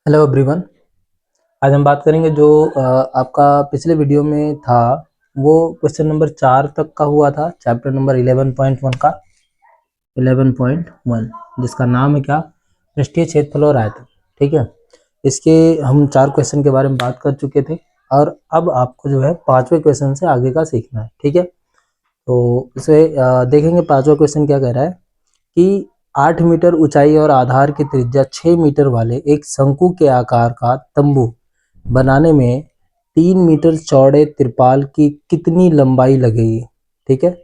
Hello everyone. आज हम बात करेंगे जो आपका पिछले वीडियो में था वो क्वेश्चन नंबर 4 तक का हुआ था, चैप्टर नंबर 11.1 का 11.1, जिसका नाम है क्या, पृष्ठीय क्षेत्रफल और आयतन। ठीक है, इसके हम 4 क्वेश्चन के बारे में बात कर चुके थे और अब आपको जो है 5वें क्वेश्चन से आगे का सीखना है। ठीक है, तो इसे देखेंगे। 5वां क्वेश्चन क्या कह रहा है कि 8 मीटर ऊंचाई और आधार की त्रिज्या 6 मीटर वाले एक शंकु के आकार का तंबू बनाने में 3 मीटर चौड़े तिरपाल की कितनी लंबाई लगेगी। ठीक है,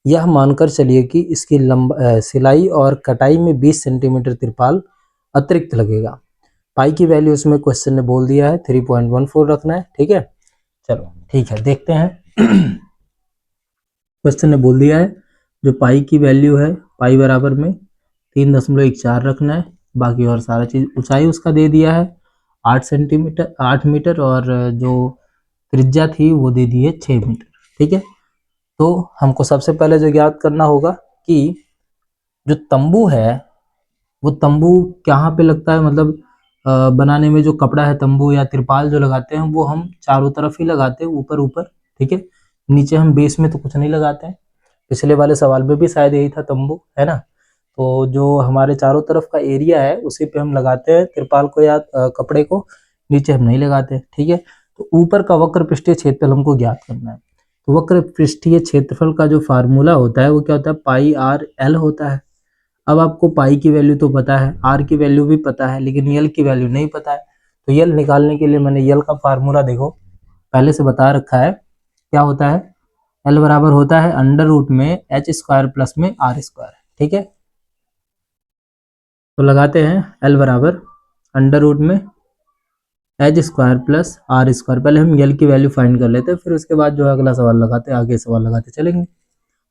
यह मानकर चलिए कि इसकी सिलाई और कटाई में 20 सेंटीमीटर तिरपाल अतिरिक्त लगेगा। पाई की वैल्यू उसमें क्वेश्चन ने बोल दिया है 3.14 रखना है। ठीक है, चलो ठीक है, देखते हैं। क्वेश्चन ने बोल दिया है जो पाई की वैल्यू है, पाई बराबर में 3.14 रखना है। बाकी और सारा चीज, ऊंचाई उसका दे दिया है 8 मीटर और जो त्रिज्या थी वो दे दी है 6 मीटर। ठीक है, तो हमको सबसे पहले जो ज्ञात करना होगा कि जो तंबू है वो तंबू कहाँ पे लगता है, मतलब बनाने में जो कपड़ा है, तंबू या तिरपाल जो लगाते हैं वो हम चारों तरफ ही लगाते हैं, ऊपर ऊपर। ठीक है, नीचे हम बेस में तो कुछ नहीं लगाते हैं। पिछले वाले सवाल में भी शायद यही था, तंबू है ना। तो जो हमारे चारों तरफ का एरिया है उसी पे हम लगाते हैं तिरपाल को या कपड़े को, नीचे हम नहीं लगाते। ठीक है, तो ऊपर का वक्र पृष्ठीय क्षेत्रफल हमको ज्ञात करना है। तो वक्र पृष्ठीय क्षेत्रफल का जो फार्मूला होता है वो क्या होता है, पाई आर एल होता है। अब आपको पाई की वैल्यू तो पता है, आर की वैल्यू भी पता है, लेकिन यल की वैल्यू नहीं पता है। तो यल निकालने के लिए मैंने यल का फार्मूला देखो पहले से बता रखा है। क्या होता है, एल बराबर होता है अंडर रूट में एच स्क्वायर प्लस में आर स्क्वायर। ठीक है, तो लगाते हैं एल बराबर अंडर रूट में h square plus r square. पहले हम यल की वैल्यू फाइंड कर लेते हैं, फिर उसके बाद जो है अगला सवाल लगाते हैं, आगे सवाल लगाते चलेंगे।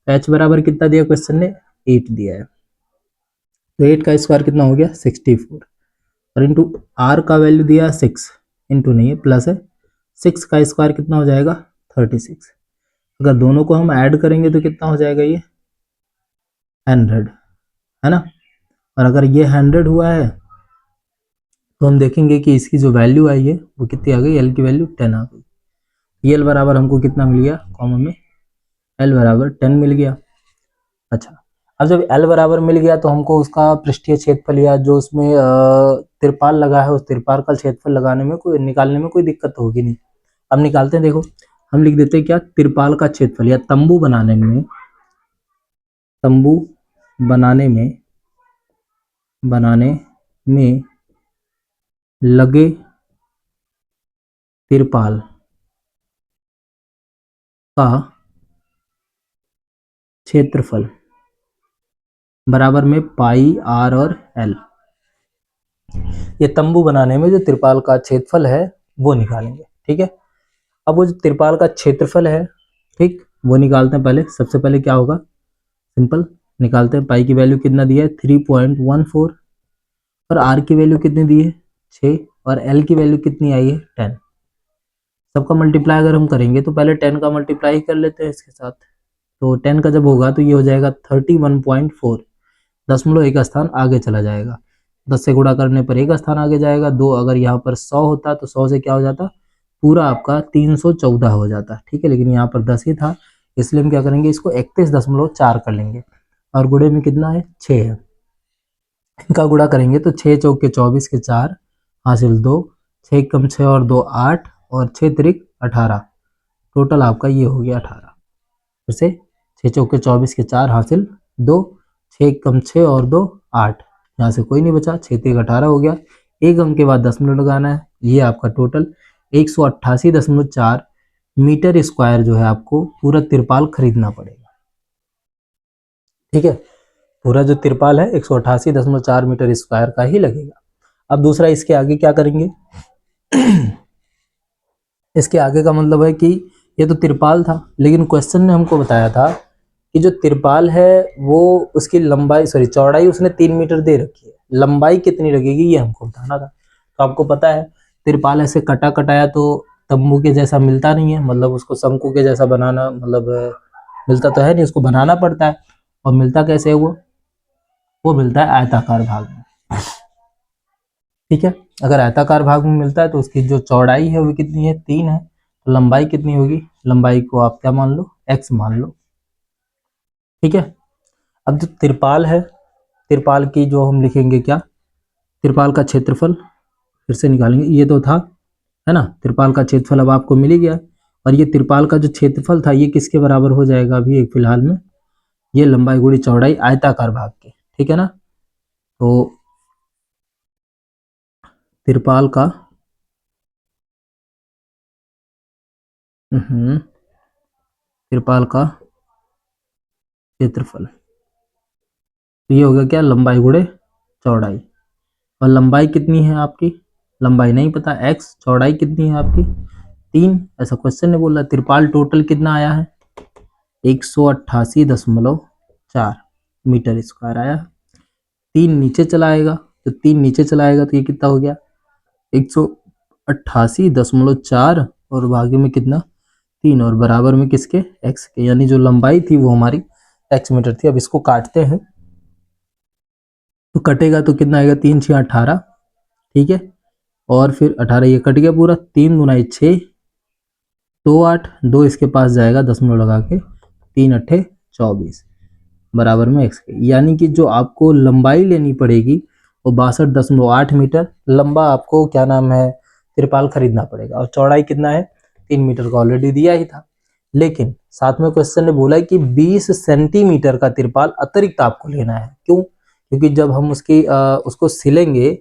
एच बराबर कितना दिया क्वेश्चन ने, 8 दिया है। तो 8 का स्क्वायर कितना हो गया, 64। और इंटू आर का वैल्यू दिया 6, इंटू नहीं है प्लस है, 6 का स्क्वायर कितना हो जाएगा 36। अगर दोनों को हम ऐड करेंगे तो कितना हो जाएगा, ये 100 है ना। और अगर ये 100 हुआ है तो हम देखेंगे कि इसकी जो वैल्यू आई है वो कितनी आ गई, एल की वैल्यू 10 आ गई। एल बराबर हमको कितना मिल गया, कॉमन में एल बराबर 10 मिल गया। अच्छा, अब जब एल बराबर मिल गया तो हमको उसका पृष्ठीय क्षेत्रफल या जो उसमें तिरपाल लगा है उस तिरपाल का क्षेत्रफल लगाने में कोई, निकालने में कोई दिक्कत होगी नहीं। अब निकालते हैं, देखो हम लिख देते हैं क्या, तिरपाल का क्षेत्रफल या तंबू बनाने में, तंबू बनाने में लगे तिरपाल का क्षेत्रफल बराबर में पाई आर और एल। ये तंबू बनाने में जो तिरपाल का क्षेत्रफल है वो निकालेंगे। ठीक है, अब वो जो तिरपाल का क्षेत्रफल है, ठीक, वो निकालते हैं। पहले सबसे पहले क्या होगा, सिंपल निकालते हैं। पाई की वैल्यू कितना दिया है 3.14 और आर की वैल्यू कितनी दी है 6 और एल की वैल्यू कितनी आई है 10। सबका मल्टीप्लाई अगर हम करेंगे तो पहले 10 का मल्टीप्लाई कर लेते हैं इसके साथ। तो 10 का जब होगा तो ये हो जाएगा 31.4, 1 स्थान आगे चला जाएगा। 10 से गुणा करने पर 1 स्थान आगे जाएगा। 2 अगर यहाँ पर 100 होता तो 100 से क्या हो जाता, पूरा आपका 314 हो जाता। ठीक है, लेकिन यहाँ पर 10 ही था, इसलिए हम क्या करेंगे, इसको 31.4 कर लेंगे और गुणे में कितना है 6 है। इनका गुणा करेंगे तो 6 चौके 24 के 4 हासिल 2, 6 कम 6 और 2 8 और 6 त्रिक 18। टोटल आपका ये हो गया 18। फिर से 6 चौके 24 के 4 हासिल 2, 6 कम 6 और 2 8, यहाँ से कोई नहीं बचा, 6 त्रिक 18 हो गया। एक अंक के बाद दशमलव लगाना है। ये आपका टोटल 188.4 मीटर स्क्वायर जो है आपको पूरा तिरपाल खरीदना पड़ेगा। ठीक है, पूरा जो तिरपाल है 188.4 मीटर स्क्वायर का ही लगेगा। अब दूसरा, इसके आगे क्या करेंगे इसके आगे का मतलब है कि ये तो तिरपाल था, लेकिन क्वेश्चन ने हमको बताया था कि जो तिरपाल है वो उसकी लंबाई, सॉरी चौड़ाई उसने 3 मीटर दे रखी है, लंबाई कितनी लगेगी ये हमको बताना था। तो आपको पता है तिरपाल ऐसे कटा कटाया तो तंबू के जैसा मिलता नहीं है, मतलब उसको शंकु के जैसा बनाना, मतलब मिलता तो है नहीं, उसको बनाना पड़ता है। और मिलता कैसे है वो मिलता है आयताकार भाग में। ठीक है। अगर आयताकार भाग में मिलता है तो उसकी जो चौड़ाई है वो कितनी है, 3 है, तो लंबाई कितनी होगी, लंबाई को आप क्या मान लो, x मान लो। ठीक है। अब जो तिरपाल है, तिरपाल की जो हम लिखेंगे क्या, तिरपाल का क्षेत्रफल फिर से निकालेंगे, ये तो था, है ना, तिरपाल का क्षेत्रफल अब आपको मिल ही गया। और ये तिरपाल का जो क्षेत्रफल था ये किसके बराबर हो जाएगा अभी एक फिलहाल में, ये लंबाई गुणी चौड़ाई आयताकार भाग के, ठीक है ना। तो तिरपाल का तिरपाल का क्षेत्रफल, तो ये हो गया क्या, लंबाई गुणे चौड़ाई। और लंबाई कितनी है आपकी, लंबाई नहीं पता, x, चौड़ाई कितनी है आपकी 3, ऐसा क्वेश्चन ने बोला। तिरपाल टोटल कितना आया है, 188.4 मीटर स्क्वायर आया। 3 नीचे चलाएगा, तो 3 नीचे चलाएगा तो ये कितना हो गया 188.4 और भागे में कितना 3 और बराबर में किसके, x के, यानी जो लंबाई थी वो हमारी x मीटर थी। अब इसको काटते हैं तो कटेगा तो कितना आएगा, 3 6 18, ठीक है। और फिर 18 ये कट गया पूरा, 3 गुना 6 2 8, 2 इसके पास जाएगा दशमलव लगा के, 3 अट्ठे 24 बराबर में x के, यानी कि जो आपको लंबाई लेनी पड़ेगी वो 62.8 मीटर लंबा आपको क्या नाम है तिरपाल खरीदना पड़ेगा। और चौड़ाई कितना है 3 मीटर का ऑलरेडी दिया ही था। लेकिन साथ में क्वेश्चन ने बोला कि 20 सेंटीमीटर का तिरपाल अतिरिक्त आपको लेना है। क्यों, क्योंकि जब हम उसको सिलेंगे,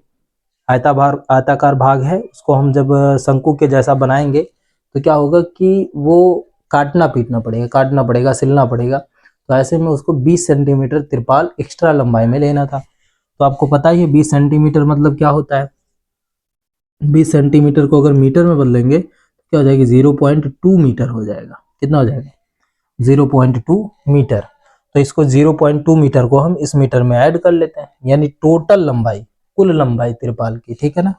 आयताकार भाग है, उसको हम जब शंकु के जैसा बनाएंगे तो क्या होगा कि वो काटना पड़ेगा सिलना पड़ेगा। तो ऐसे में उसको 20 सेंटीमीटर तिरपाल एक्स्ट्रा लंबाई में लेना था। तो आपको पता ही है 20 सेंटीमीटर मतलब क्या होता है, 20 सेंटीमीटर को अगर मीटर में बदलेंगे तो क्या हो जाएगी 0.2 मीटर हो जाएगा। कितना हो जाएगा 0.2 मीटर। तो इसको 0.2 मीटर को हम इस मीटर में ऐड कर लेते हैं, यानी टोटल लंबाई, कुल लंबाई तिरपाल की, ठीक है ना।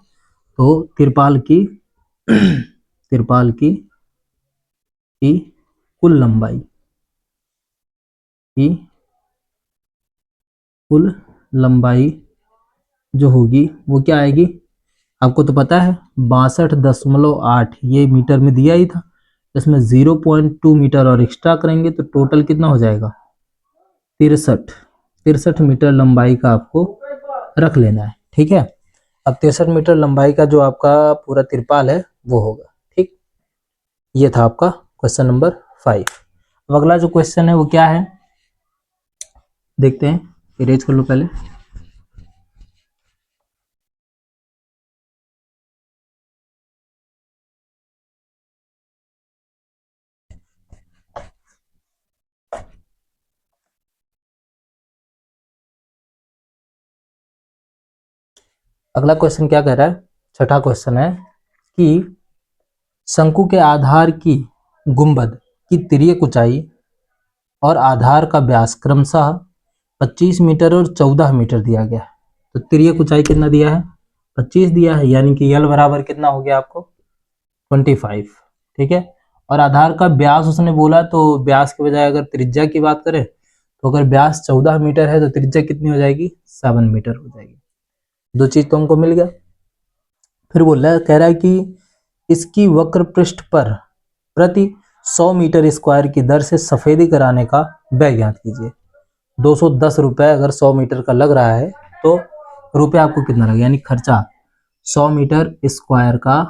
तो तिरपाल की तिरपाल की कुल लंबाई की कुल लंबाई जो होगी वो क्या आएगी, आपको तो पता है 62.8 ये मीटर में दिया ही था, इसमें 0.2 मीटर और एक्स्ट्रा करेंगे तो टोटल कितना हो जाएगा 63 मीटर लंबाई का आपको रख लेना है, ठीक है। अब 63 मीटर लंबाई का जो आपका पूरा तिरपाल है वो होगा, ठीक। ये था आपका क्वेश्चन नंबर 5। अब अगला जो क्वेश्चन है वो क्या है देखते हैं, इरेज कर लो पहले। अगला क्वेश्चन क्या कह रहा है, छठा क्वेश्चन है कि शंकु के आधार की गुंबद की तिर्यक ऊंचाई और आधार का व्यास क्रमशः 25 मीटर और 14 मीटर दिया गया है। तो तिर्यक ऊंचाई कितना दिया है 25 दिया है, यानी कि यल बराबर कितना हो गया आपको 25, ठीक है। और आधार का व्यास उसने बोला, तो व्यास के बजाय अगर त्रिज्या की बात करें तो अगर व्यास 14 मीटर है तो त्रिज्या कितनी हो जाएगी 7 मीटर हो जाएगी। दो चीज तो हमको मिल गया। फिर बोल रहा है, कह रहा है कि इसकी वक्र पृष्ठ पर प्रति 100 मीटर स्क्वायर की दर से सफेदी कराने का व्यय ज्ञात कीजिए। 210 रुपए अगर 100 मीटर का लग रहा है तो रुपये आपको कितना लगेगा, यानी खर्चा 100 मीटर स्क्वायर का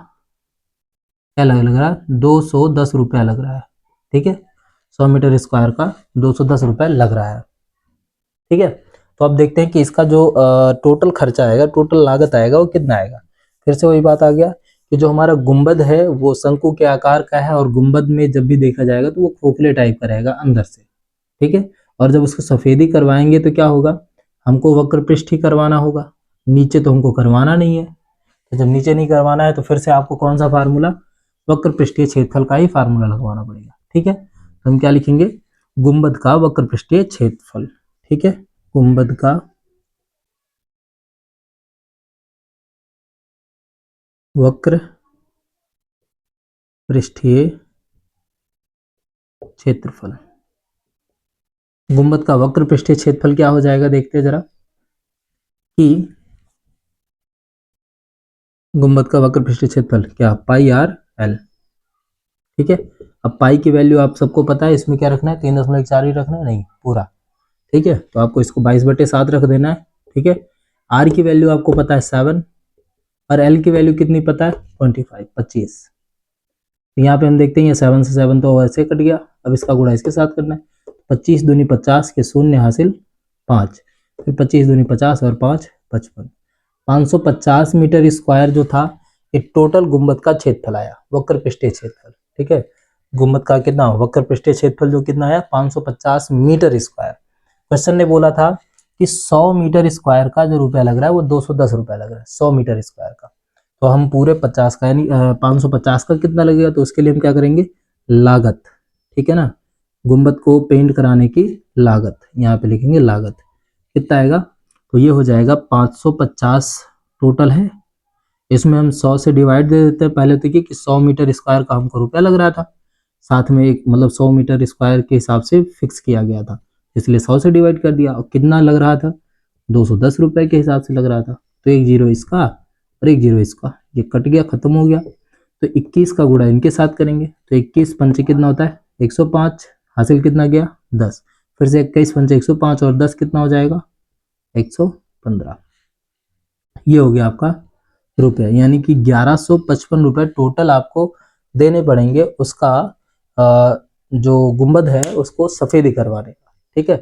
क्या लग रहा है 210 रुपया लग रहा है, ठीक है। 100 मीटर स्क्वायर का 210 रुपया लग रहा है, ठीक है। तो अब देखते हैं कि इसका जो टोटल खर्चा आएगा, टोटल लागत आएगा वो कितना आएगा। फिर से वही बात आ गया कि जो हमारा गुंबद है वो शंकु के आकार का है और गुंबद में जब भी देखा जाएगा तो वो खोखले टाइप का रहेगा अंदर से, ठीक है। और जब उसको सफेदी करवाएंगे तो क्या होगा, हमको वक्र पृष्ठ ही करवाना होगा, नीचे तो हमको करवाना नहीं है। तो जब नीचे नहीं करवाना है तो फिर से आपको कौन सा फार्मूला, वक्र पृष्ठीय क्षेत्रफल का ही फार्मूला लगवाना पड़ेगा, ठीक है। तो हम क्या लिखेंगे, गुंबद का वक्र पृष्ठीय क्षेत्रफल, ठीक है। गुंबद का वक्र पृष्ठीय क्षेत्रफल, गुंबद का वक्र पृष्ठीय क्षेत्रफल क्या हो जाएगा देखते हैं जरा, कि गुंबद का वक्र पृष्ठीय क्षेत्रफल क्या, पाई आर एल। ठीक है, अब पाई की वैल्यू आप सबको पता है, इसमें क्या रखना है, 3.4 ही रखना है, नहीं पूरा। ठीक है, तो आपको इसको 22/7 रख देना है। ठीक है, आर की वैल्यू आपको पता है 7 और एल की वैल्यू कितनी पता है, 25। तो यहाँ पे हम देखते हैं ये 7 से 7 तो वैसे कट गया, अब इसका गुणा इसके साथ करना है। 25 दूनी 50 के शून्य हासिल 5, फिर 25 दूनी 50 और 5 55। 550 मीटर स्क्वायर जो था ये टोटल गुंबद का क्षेत्रफल आया, वक्र पृष्ठीय क्षेत्रफल। ठीक है, गुंबद का कितना वक्र पृष्ठीय क्षेत्रफल जो कितना आया, 550 मीटर स्क्वायर। क्वेश्चन ने बोला था कि 100 मीटर स्क्वायर का जो रुपया लग रहा है वो 210 रुपया लग रहा है 100 मीटर स्क्वायर का। तो हम पूरे 50 का यानी 550 का कितना लगेगा, तो उसके लिए हम क्या करेंगे, लागत। ठीक है ना, गुंबद को पेंट कराने की लागत, यहाँ पे लिखेंगे लागत कितना आएगा, तो ये हो जाएगा 550 टोटल है। इसमें हम 100 से डिवाइड दे देते हैं, पहले तो कि 100 मीटर स्क्वायर का हमको रुपया लग रहा था, साथ में एक मतलब 100 मीटर स्क्वायर के हिसाब से फिक्स किया गया था, इसलिए 100 से डिवाइड कर दिया। और कितना लग रहा था, 210 रुपए के हिसाब से लग रहा था। तो एक जीरो इसका और एक जीरो इसका, ये कट गया, खत्म हो गया। तो 21 का गुणा इनके साथ करेंगे, तो 21 पंचे कितना होता है 105, हासिल कितना गया 10, फिर से 21 पंचे 105 और 10 कितना हो जाएगा 115। ये हो गया आपका रुपया, यानी कि 1155 रुपए टोटल आपको देने पड़ेंगे उसका जो गुंबद है उसको सफेदी करवाने का। ठीक है,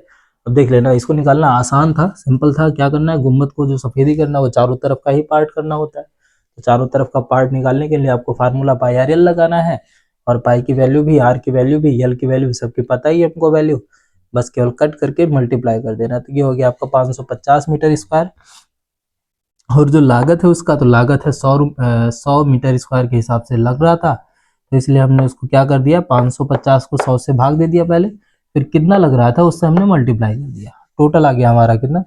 अब देख लेना, इसको निकालना आसान था, सिंपल था। क्या करना है, गुंबद को जो सफेदी करना है वो चारों तरफ का ही पार्ट करना होता है। तो चारों तरफ का पार्ट निकालने के लिए आपको फार्मूला पाई आर एल लगाना है, और पाई की वैल्यू भी, आर की वैल्यू भी, एल की वैल्यू भी सबकी पता ही है हमको वैल्यू, बस केवल कट करके मल्टीप्लाई कर देना। तो ये हो गया आपका 550 मीटर स्क्वायर। और जो लागत है उसका, तो लागत है 100 मीटर स्क्वायर के हिसाब से लग रहा था, तो इसलिए हमने उसको क्या कर दिया, 550 को 100 से भाग दे दिया पहले, फिर कितना लग रहा था उससे हमने मल्टीप्लाई कर दिया। टोटल आ गया हमारा कितना,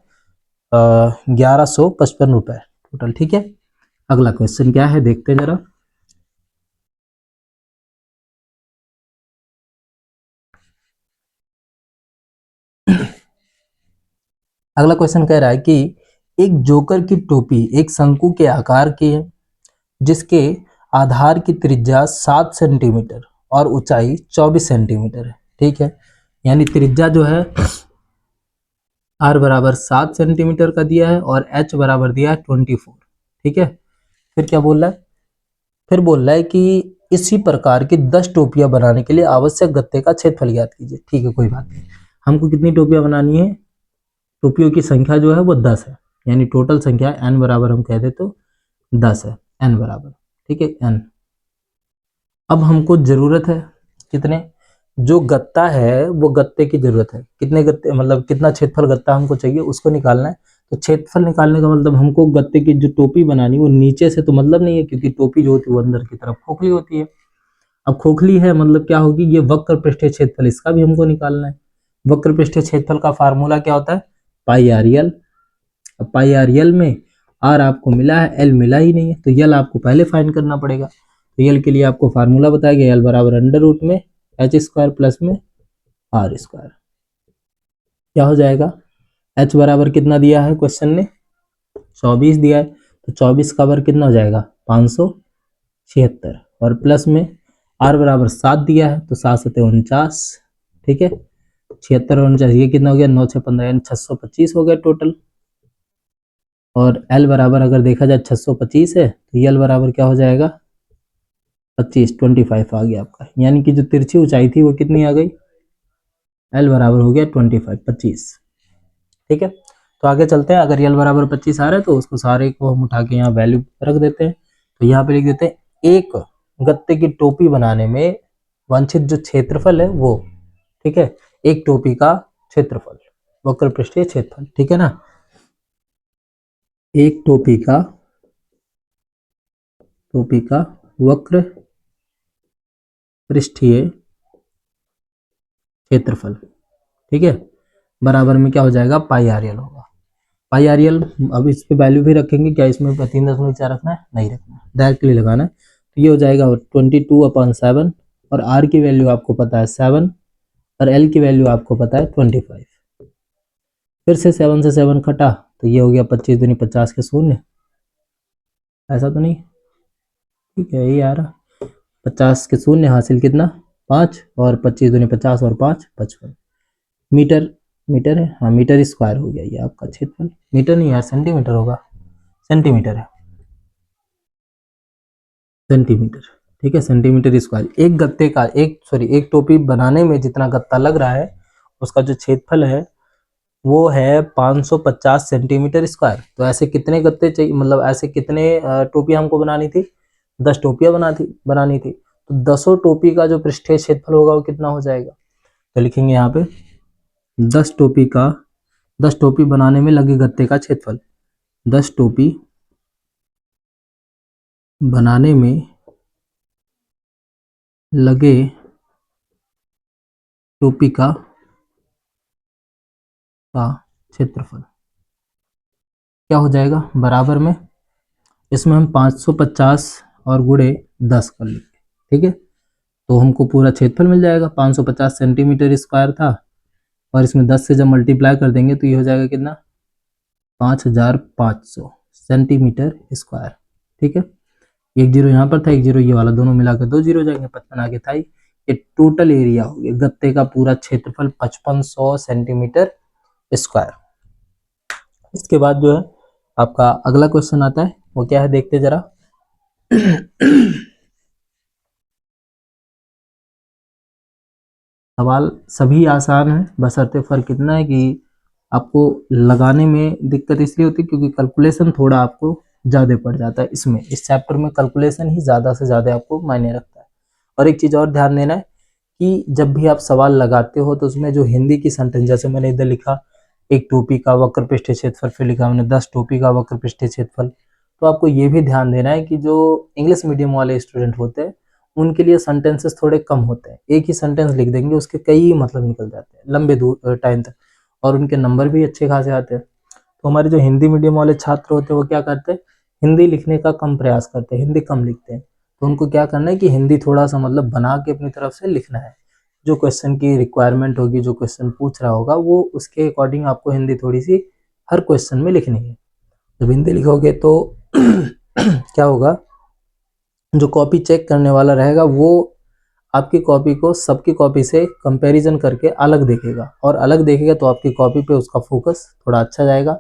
1155 रुपए टोटल। ठीक है, अगला क्वेश्चन क्या है देखते हैं जरा। अगला क्वेश्चन कह रहा है कि एक जोकर की टोपी एक शंकु के आकार की है, जिसके आधार की त्रिज्या 7 सेंटीमीटर और ऊंचाई 24 सेंटीमीटर है। ठीक है, यानी त्रिज्या जो है r बराबर 7 सेंटीमीटर का दिया है और h बराबर दिया है 24। ठीक है, फिर क्या बोल रहा है, फिर बोल रहा है कि इसी प्रकार की 10 टोपियां बनाने के लिए आवश्यक गत्ते का क्षेत्रफल ज्ञात कीजिए। ठीक है, कोई बात नहीं, हमको कितनी टोपियां बनानी है, टोपियों की संख्या जो है वो 10 है, यानी टोटल संख्या n बराबर हम कह दे तो 10 है, n बराबर। ठीक है, n। अब हमको जरूरत है कितने, जो गत्ता है वो गत्ते की जरूरत है, कितने गत्ते मतलब कितना क्षेत्रफल गत्ता हमको चाहिए उसको निकालना है। तो क्षेत्रफल निकालने का मतलब हमको गत्ते की जो टोपी बनानी वो नीचे से तो मतलब नहीं है, क्योंकि टोपी जो होती है वो अंदर की तरफ खोखली होती है। अब खोखली है मतलब क्या होगी, ये वक्र पृष्ठीय क्षेत्रफल, इसका भी हमको निकालना है। वक्र पृष्ठीय क्षेत्रफल का फार्मूला क्या होता है, पाई आर एल। अब पाई आर एल में आर आपको मिला है, एल मिला ही नहीं है, तो एल आपको पहले फाइंड करना पड़ेगा। तो एल के लिए आपको फार्मूला बताया गया, एल बराबर अंडर रूट में एच स्क्वायर प्लस में आर स्क्वायर। क्या हो जाएगा, एच बराबर कितना दिया है क्वेश्चन ने, 24 दिया है, तो 24 का वर्ग कितना हो जाएगा 576, और प्लस में आर बराबर 7 दिया है, तो 7 सते 49। ठीक है, 76 और 49 ये कितना हो गया, 9 6 15 यानी 625 हो गया टोटल। और एल बराबर अगर देखा जाए 625 है, तो एल बराबर क्या हो जाएगा 25 आ गया आपका, यानी कि जो तिरछी ऊंचाई थी वो कितनी आ गई, एल बराबर हो गया 25। ठीक है, तो आगे चलते हैं। अगर एल बराबर 25 आ रहा है तो उसको सारे को हम उठा के यहाँ वैल्यू रख देते हैं। तो यहाँ पे लिख देते हैं एक गत्ते की टोपी बनाने में वांछित जो क्षेत्रफल है वो, ठीक है, एक टोपी का क्षेत्रफल, वक्र पृष्ठीय क्षेत्रफल। ठीक है ना, एक टोपी का वक्र पृष्ठीय क्षेत्रफल, ठीक है, बराबर में क्या हो जाएगा पाई आर एल होगा। पाई आर एल, अब इस पे वैल्यू भी रखेंगे, क्या इसमें 3.4 रखना है, नहीं रखना है, डायरेक्टली लगाना है। तो ये हो जाएगा 22/7, और आर की वैल्यू आपको पता है 7, और एल की वैल्यू आपको पता है 25। फिर से 7 से 7 कटा, तो ये हो गया 25 दूनी 50 के शून्य, ऐसा तो नहीं, ठीक है ये आ रहा 50 के शून्य हासिल कितना 5 और 25 दूनी 50 और 5 55 मीटर। मीटर है हाँ, मीटर स्क्वायर हो गया ये आपका क्षेत्रफल। मीटर नहीं यार सेंटीमीटर होगा, सेंटीमीटर है, सेंटीमीटर। ठीक है सेंटीमीटर स्क्वायर। एक गत्ते का एक टोपी बनाने में जितना गत्ता लग रहा है उसका जो क्षेत्रफल है वो है 550 सेंटीमीटर स्क्वायर। तो ऐसे कितने गत्ते चाहिए, मतलब ऐसे कितने टोपियां हमको बनानी थी, 10 टोपियां बनानी थी। तो 10 टोपी का जो पृष्ठीय क्षेत्रफल होगा वो कितना हो जाएगा, तो लिखेंगे यहाँ पे 10 टोपी का 10 टोपी बनाने में लगे गत्ते का क्षेत्रफल, 10 टोपी बनाने में लगे टोपी का क्षेत्रफल क्या हो जाएगा बराबर में, इसमें हम 550 और गुणे 10 कर लेंगे। ठीक है तो हमको पूरा क्षेत्रफल मिल जाएगा, 550 सेंटीमीटर स्क्वायर था और इसमें 10 से जब मल्टीप्लाई कर देंगे तो ये हो जाएगा कितना 5500 सेंटीमीटर स्क्वायर। ठीक है एक जीरो यहाँ पर था, एक जीरो ये वाला, दोनों मिलाकर 2 जीरो हो जाएंगे, 55 आगे था ही। ये टोटल एरिया हो गया गत्ते का पूरा क्षेत्रफल 5500 सेंटीमीटर स्क्वायर। इसके बाद जो है आपका अगला क्वेश्चन आता है, वो क्या है देखते जरा। सवाल सभी आसान है, बशर्ते फर्क इतना है कि आपको लगाने में दिक्कत इसलिए होती है क्योंकि कैलकुलेशन थोड़ा आपको ज़्यादा पड़ जाता है। इसमें इस चैप्टर में कैलकुलेशन ही ज़्यादा से ज़्यादा आपको मायने रखता है। और एक चीज़ और ध्यान देना है कि जब भी आप सवाल लगाते हो तो उसमें जो हिंदी की सेंटेंस, जैसे मैंने इधर लिखा एक टोपी का वक्र पृष्ठीय क्षेत्रफल, फिर लिखा मैंने 10 टोपी का वक्र पृष्ठीय क्षेत्रफल, तो आपको ये भी ध्यान देना है कि जो इंग्लिश मीडियम वाले स्टूडेंट होते हैं उनके लिए सेंटेंसेस थोड़े कम होते हैं। एक ही सेंटेंस लिख देंगे उसके कई मतलब निकल जाते हैं लंबे दूर टाइम तक, और उनके नंबर भी अच्छे खासे आते हैं। तो हमारे जो हिंदी मीडियम वाले छात्र होते हैं वो क्या करते हैं, हिंदी लिखने का कम प्रयास करते हैं, हिंदी कम लिखते हैं। तो उनको क्या करना है कि हिंदी थोड़ा सा मतलब बना के अपनी तरफ से लिखना है। जो क्वेश्चन की रिक्वायरमेंट होगी, जो क्वेश्चन पूछ रहा होगा, वो उसके अकॉर्डिंग आपको हिंदी थोड़ी सी हर क्वेश्चन में लिखनी है। जब हिंदी लिखोगे तो क्या होगा, जो कॉपी चेक करने वाला रहेगा वो आपकी कॉपी को सबकी कॉपी से कंपैरिजन करके अलग देखेगा, और अलग देखेगा तो आपकी कॉपी पे उसका फोकस थोड़ा अच्छा जाएगा,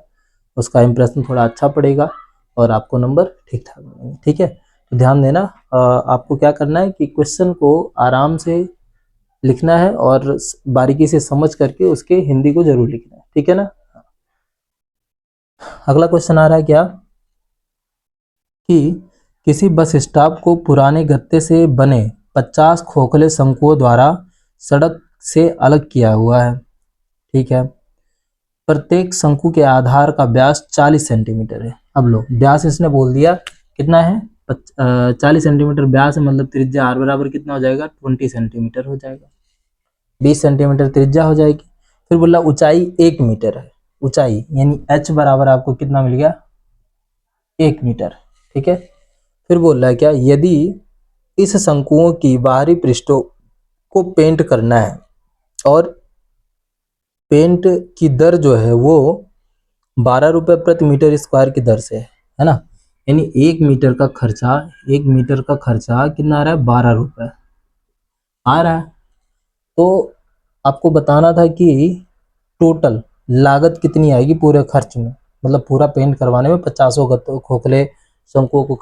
उसका इंप्रेशन थोड़ा अच्छा पड़ेगा और आपको नंबर ठीक ठाक मिलेंगे। ठीक है तो ध्यान देना, आपको क्या करना है कि क्वेश्चन को आराम से लिखना है और बारीकी से समझ करके उसके हिंदी को जरूर लिखना है। ठीक है ना। अगला क्वेश्चन आ रहा है क्या कि किसी बस स्टॉप को पुराने गत्ते से बने 50 खोखले शंकुओं द्वारा सड़क से अलग किया हुआ है। ठीक है प्रत्येक शंकु के आधार का व्यास 40 सेंटीमीटर है। अब लो व्यास इसने बोल दिया कितना है 40 सेंटीमीटर व्यास है, मतलब त्रिज्या आर बराबर कितना हो जाएगा 20 सेंटीमीटर हो जाएगा, 20 सेंटीमीटर त्रिज्या हो जाएगी। फिर बोला ऊंचाई 1 मीटर है, ऊंचाई यानी h बराबर आपको कितना मिल गया 1 मीटर। ठीक है फिर बोल रहा है क्या, यदि इस शंकुओं की बाहरी पृष्ठों को पेंट करना है और पेंट की दर जो है वो 12 रुपए प्रति मीटर स्क्वायर की दर से है ना, यानी 1 मीटर का खर्चा कितना आ रहा है 12 रुपए आ रहा है। तो आपको बताना था कि टोटल लागत कितनी आएगी पूरे खर्च में, मतलब पूरा पेंट करवाने में 50 खोखले शंकुओं को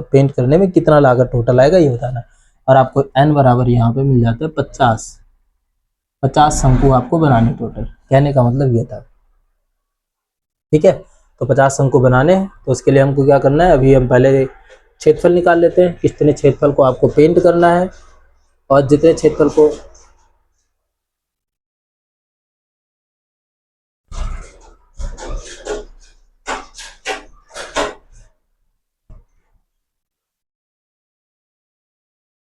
पेंट करने में कितना लागत टोटल आएगा ये बताना। और आपको n बराबर यहाँ पे मिल जाता है 50 शंकु आपको बनाने टोटल, कहने का मतलब ये था। ठीक है तो 50 शंकु बनाने हैं तो उसके लिए हमको क्या करना है, अभी हम पहले क्षेत्रफल निकाल लेते हैं, कितने क्षेत्रफल को आपको पेंट करना है और जितने क्षेत्रफल को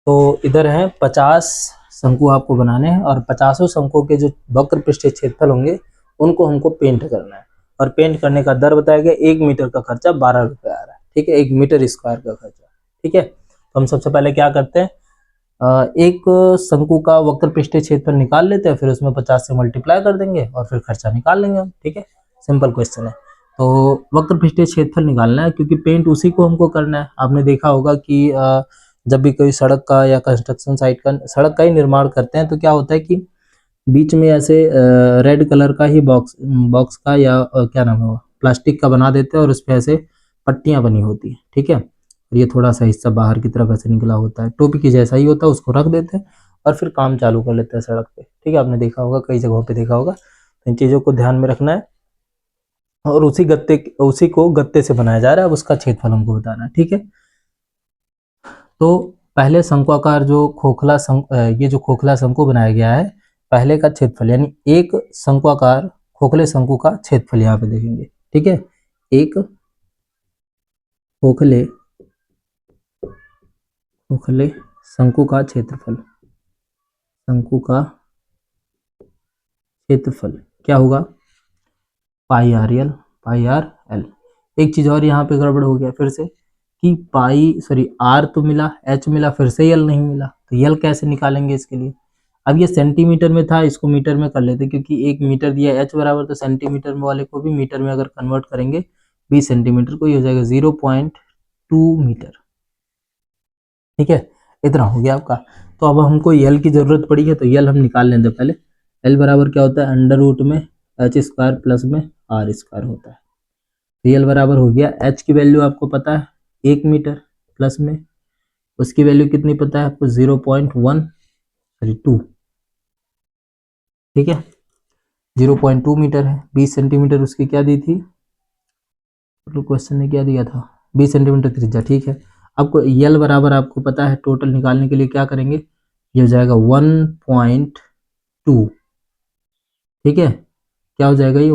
तो इधर है 50 शंकु आपको बनाने हैं और 50 शंकुओं के जो वक्र पृष्ठीय क्षेत्रफल होंगे उनको हमको पेंट करना है, और पेंट करने का दर बताया गया 1 मीटर का खर्चा 12 रुपए आ रहा है। ठीक है 1 मीटर स्क्वायर का खर्चा। ठीक है तो हम सबसे पहले क्या करते हैं, एक शंकु का वक्र पृष्ठीय क्षेत्रफल निकाल लेते हैं, फिर उसमें 50 से मल्टीप्लाई कर देंगे और फिर खर्चा निकाल लेंगे हम। ठीक है सिंपल क्वेश्चन है। तो वक्र पृष्ठीय क्षेत्रफल निकालना है, क्योंकि पेंट उसी को हमको करना है। आपने देखा होगा कि जब भी कोई सड़क का या कंस्ट्रक्शन साइट का, सड़क का ही निर्माण करते हैं तो क्या होता है कि बीच में ऐसे रेड कलर का ही बॉक्स का या क्या नाम है वो, प्लास्टिक का बना देते हैं और उस पर ऐसे पट्टियां बनी होती है, ठीक है। और ये थोड़ा सा हिस्सा बाहर की तरफ ऐसे निकला होता है, टोपी की जैसा ही होता है, उसको रख देते हैं और फिर काम चालू कर लेते हैं सड़क पे, ठीक है। आपने देखा होगा, कई जगहों पे देखा होगा। तो इन चीज़ों को ध्यान में रखना है। और उसी को गत्ते से बनाया जा रहा है, अब उसका क्षेत्रफल हमको बताना है, ठीक है। तो पहले शंक्वाकार जो ये जो खोखला शंकु बनाया गया है, पहले का क्षेत्रफल यानी एक शंक्वाकार खोखले शंकु का क्षेत्रफल यहाँ पे देखेंगे, ठीक है। एक खोखले शंकु का क्षेत्रफल, शंकु का क्षेत्रफल क्या होगा, पाई आर एल। एक चीज और यहाँ पे गड़बड़ हो गया फिर से कि आर तो मिला, एच मिला, फिर से यल नहीं मिला, तो यल कैसे निकालेंगे इसके लिए। अब ये सेंटीमीटर में था, इसको मीटर में कर लेते, क्योंकि 1 मीटर दिया एच बराबर, तो सेंटीमीटर में वाले को भी मीटर में अगर कन्वर्ट करेंगे 20 सेंटीमीटर को, ये हो जाएगा 0.2 मीटर, ठीक है। इतना हो गया आपका। तो अब हमको यल की जरूरत पड़ी है, तो यल हम निकाल लेते पहले। एल बराबर क्या होता है, अंडर रूट में एच स्क्वायर प्लस में आर स्क्वायर होता है। तो यल बराबर हो गया, एच की वैल्यू आपको पता है 1 मीटर, प्लस में उसकी वैल्यू कितनी पता है आपको, 0.2, ठीक है। 0.2 मीटर है, 20 सेंटीमीटर उसकी क्या दी थी, क्वेश्चन ने क्या दिया था, 20 सेंटीमीटर त्रिज्या, ठीक है। आपको यल बराबर आपको पता है, टोटल निकालने के लिए क्या करेंगे, ये हो जाएगा 1.2, ठीक है। क्या हो जाएगा ये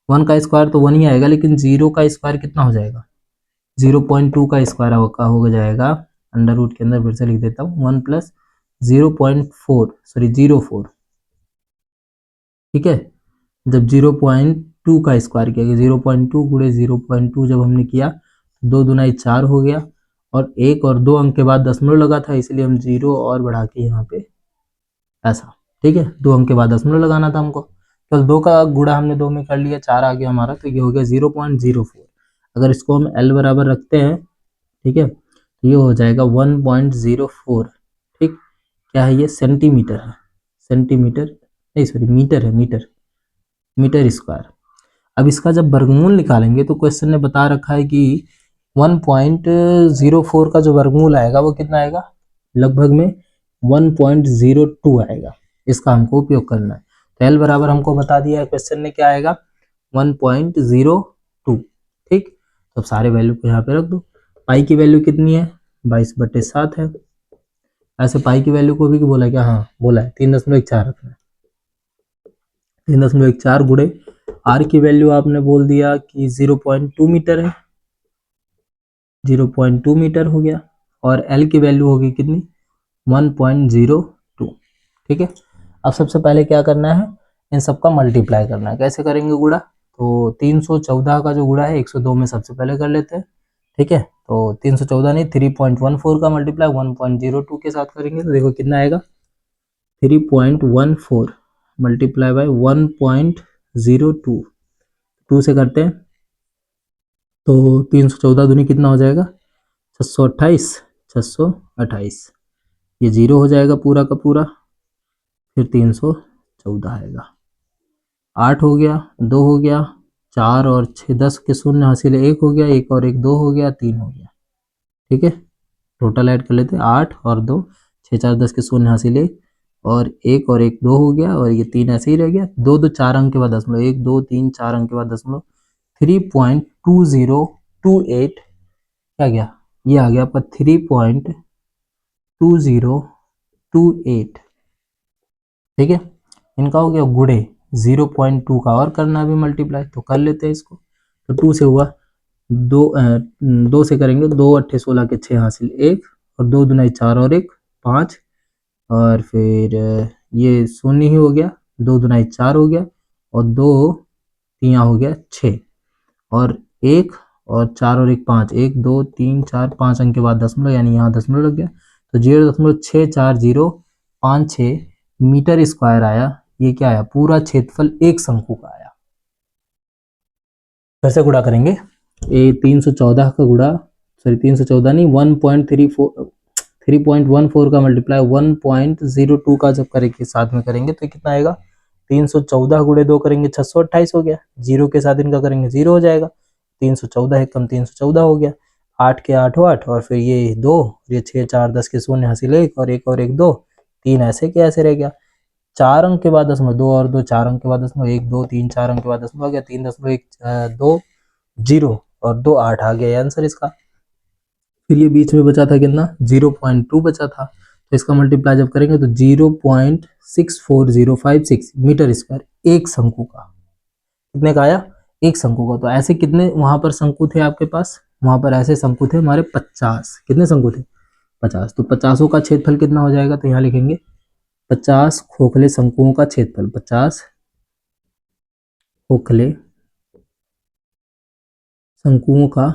1 का स्क्वायर तो 1 ही आएगा, लेकिन 0 का स्क्वायर कितना हो जाएगा, 0.2 का स्क्वायर हो जाएगा, अंडर रूट के अंदर फिर से लिख देता हूँ 1 प्लस 0.4, ठीक है। जब 0.2 का स्क्वायर किया गया, 0.2 गुणे 0.2 जब हमने किया, 2 दूना 4 हो गया, और 1 और 2 अंक के बाद दशमलव लगा था, इसलिए हम 0 और बढ़ा के यहाँ पे ऐसा, ठीक है। 2 अंक के बाद दशमलव लगाना था हमको, तो 2 का गुणा हमने 2 में कर लिया, 4 आ गया हमारा, तो ये हो गया 0.04। अगर इसको हम एल बराबर रखते हैं, ठीक है, तो ये हो जाएगा 1.04, ठीक। क्या है ये, सेंटीमीटर है, सेंटीमीटर नहीं सॉरी मीटर है, मीटर स्क्वायर। अब इसका जब वर्गमूल निकालेंगे, तो क्वेश्चन ने बता रखा है कि 1.04 का जो वर्गमूल आएगा वो कितना आएगा, लगभग में 1.02 आएगा। इसका हमको उपयोग करना है। तो एल बराबर हमको बता दिया है क्वेश्चन ने, क्या आएगा 1.02, ठीक। तो सारे वैल्यू को यहाँ पे रख दो। पाई की वैल्यू कितनी है, 22/7 है। ऐसे पाई की वैल्यू को भी बोला क्या, हाँ बोला है, 3.14 रखना है। 3.14 गुणे आर की वैल्यू आपने बोल दिया कि 0.2 मीटर है, 0.2 मीटर हो गया, और एल की वैल्यू होगी कितनी, 1.02, ठीक है। अब सबसे पहले क्या करना है, इन सबका मल्टीप्लाई करना है। कैसे करेंगे गुणा, तो 314 का जो गुणा है 102 में सबसे पहले कर लेते हैं, ठीक है। तो 314 नहीं, 3.14 का मल्टीप्लाई 1.02 के साथ करेंगे, तो देखो कितना आएगा, 3.14 मल्टीप्लाई बाय 1.02, 2 से करते हैं तो 314 दूनी कितना हो जाएगा, 628, ये 0 हो जाएगा पूरा का पूरा, फिर 314 आएगा, 8 हो गया, 2 हो गया, 4 और 6 10 के शून्य हासिल 1 हो गया, 1 और 1 2 हो गया, 3 हो गया, ठीक है। टोटल ऐड कर लेते हैं, 8 और 2, 6 4 10 के शून्य हासिल 1, और 1 और 1 2 हो गया, और ये 3 ऐसे ही रह गया, 2 2 4 अंक के बाद दशमलव, 1 2 3 4 अंक के बाद दशमलव, 3.2028 क्या गया, ये आ गया आपका 3.2028, ठीक है। इनका हो गया गुणे 0.2 का और करना अभी मल्टीप्लाई, तो कर लेते हैं इसको। तो 2 से हुआ, 2 से करेंगे, 2 8 16 के 6 हासिल 1, और 2 दुनाई 4 और 1 5, और फिर ये शून्य ही हो गया, 2 दुनाई 4 हो गया, और 2 तिया हो गया 6, और 1 और 4 और 1 5, 1 2 3 4 5 अंक के बाद दशमलव, यानी यहाँ दशमलव लग गया, तो 0.6405 मीटर स्क्वायर आया। ये क्या आया, पूरा क्षेत्रफल एक शंकु का आया। कैसे गुणा करेंगे, ये 314 का गुणा, सॉरी 314 नहीं, 3.14 का मल्टीप्लाई 1.02 का जब करेंगे साथ में करेंगे तो कितना आएगा, 314 गुणे 2 करेंगे 628 हो गया, जीरो के साथ इनका करेंगे जीरो हो जाएगा, 314 एक कम 314 हो गया, 8 के 8 8 और फिर ये 2, ये 6 4 10 के शून्य हासिल 1 और 1 और 1 2, 3 ऐसे के ऐसे रह गया, 4 अंक के बाद दशमलव 2 और 2, 4 अंक के बाद दशमलव 1 2 3, 4 अंक के बाद दशमलव आ गया 3.1 2 0 और 2 8 आ गया आंसर इसका। फिर ये बीच में बचा था कितना, 0.2 बचा था, तो इसका मल्टीप्लाई जब करेंगे तो 0.64056 मीटर स्क्वायर एक शंकु का, कितने का आया, एक शंकु का। तो ऐसे कितने वहां पर शंकु थे आपके पास, वहां पर ऐसे शंकु थे हमारे 50, कितने शंकु थे 50, तो 50 का क्षेत्रफल कितना हो जाएगा, तो यहाँ लिखेंगे 50 खोखले शंकुओं का क्षेत्रफल, 50 खोखले शंकुओं का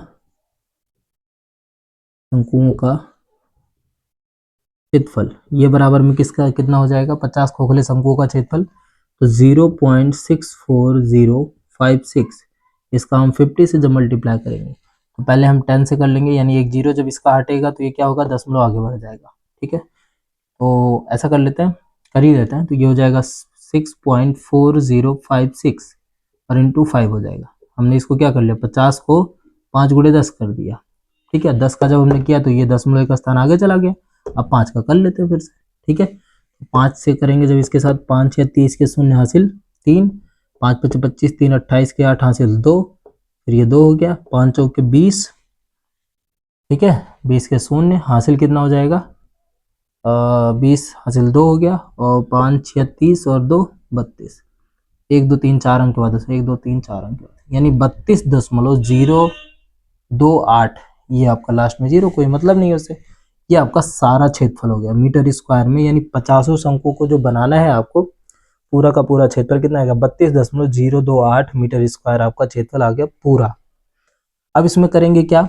क्षेत्रफल, ये बराबर में किसका कितना हो जाएगा, 50 खोखले शंकुओं का क्षेत्रफल, तो 0.64056, इसका हम 50 से जब मल्टीप्लाई करेंगे तो पहले हम 10 से कर लेंगे, यानी एक जीरो जब इसका हटेगा तो ये क्या होगा, दशमलव आगे बढ़ जाएगा, ठीक है। तो ऐसा कर लेते हैं, कर ही लेते हैं, तो ये हो जाएगा 6.4056 और इंटू 5 हो जाएगा। हमने इसको क्या कर लिया, 50 को 5 गुणे 10 कर दिया, ठीक है, 10 का जब हमने किया तो ये दशमलव का स्थान आगे चला गया, अब 5 का कर लेते हैं फिर से, ठीक है। 5 से करेंगे जब इसके साथ, 5 या 30 के शून्य हासिल 3, 5 5 25, 3 28 के 8 हासिल 2, फिर ये 2 हो गया, 5 चौक के 20, ठीक है, 20 के शून्य हासिल कितना हो जाएगा, 20 हासिल 2 हो गया, और 5 36 और 2 32, 1 2 3 4 अंक के बाद 1 2 3 4 अंक के बाद, यानी 32.028, ये आपका लास्ट में जीरो, कोई मतलब नहीं है उससे, ये आपका सारा क्षेत्रफल हो गया मीटर स्क्वायर में, यानी 50 शंकुओं को जो बनाना है आपको, पूरा का पूरा क्षेत्रफल कितना आएगा, 32.028 मीटर स्क्वायर आपका क्षेत्रफल आ गया पूरा। अब इसमें करेंगे क्या,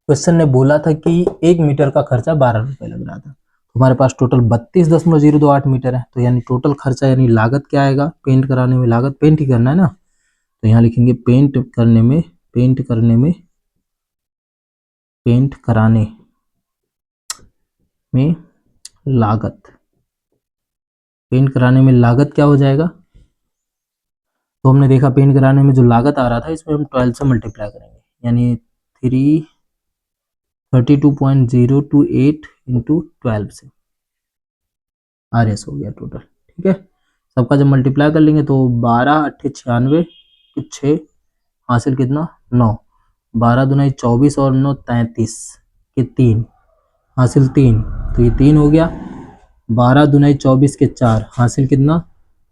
क्वेश्चन ने बोला था कि 1 मीटर का खर्चा 12 रुपए लग रहा था, हमारे पास टोटल 32.028 मीटर है, तो यानी टोटल खर्चा यानी लागत क्या आएगा, पेंट कराने में लागत, पेंट ही करना है ना, तो यहाँ लिखेंगे पेंट कराने में लागत, पेंट कराने में लागत क्या हो जाएगा, तो हमने देखा पेंट कराने में जो लागत आ रहा था इसमें हम 12 से मल्टीप्लाई करेंगे, यानी 32.028 इंटू 12 से RS हो गया टोटल, ठीक है। सबका जब मल्टीप्लाई कर लेंगे तो 12 8 96 6 हासिल कितना 9, 12 दुनाई 24 और 9 33 के 3 हासिल 3, तो ये 3 हो गया, 12 दुनाई 24 के 4 हासिल कितना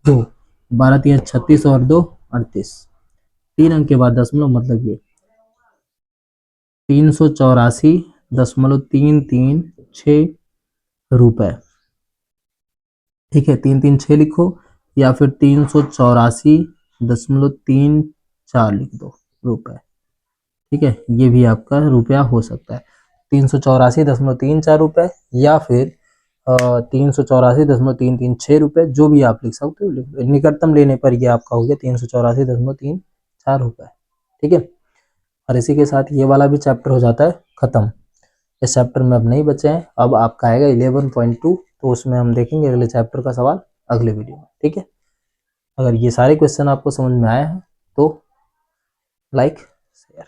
2, 12 3 36 और 2 38, 3 अंक के बाद दशमलव, मतलब ये 384.336 रुपए, ठीक है, 336 लिखो या फिर 384.34 लिख दो रुपए, ठीक है, ये भी आपका रुपया हो सकता है, 384.34 रुपए या फिर 384.336 रुपए, जो भी आप लिख सकते हो लिख दो, निकटतम लेने पर ये आपका हो गया 384.34 रुपए, ठीक है। और इसी के साथ ये वाला भी चैप्टर हो जाता है खत्म, इस चैप्टर में अब नहीं बचे हैं, अब आपका आएगा 11.2, तो उसमें हम देखेंगे अगले चैप्टर का सवाल अगले वीडियो में, ठीक है। अगर ये सारे क्वेश्चन आपको समझ में आए हैं तो लाइक शेयर,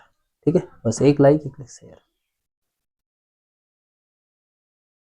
ठीक है, बस एक लाइक एक शेयर।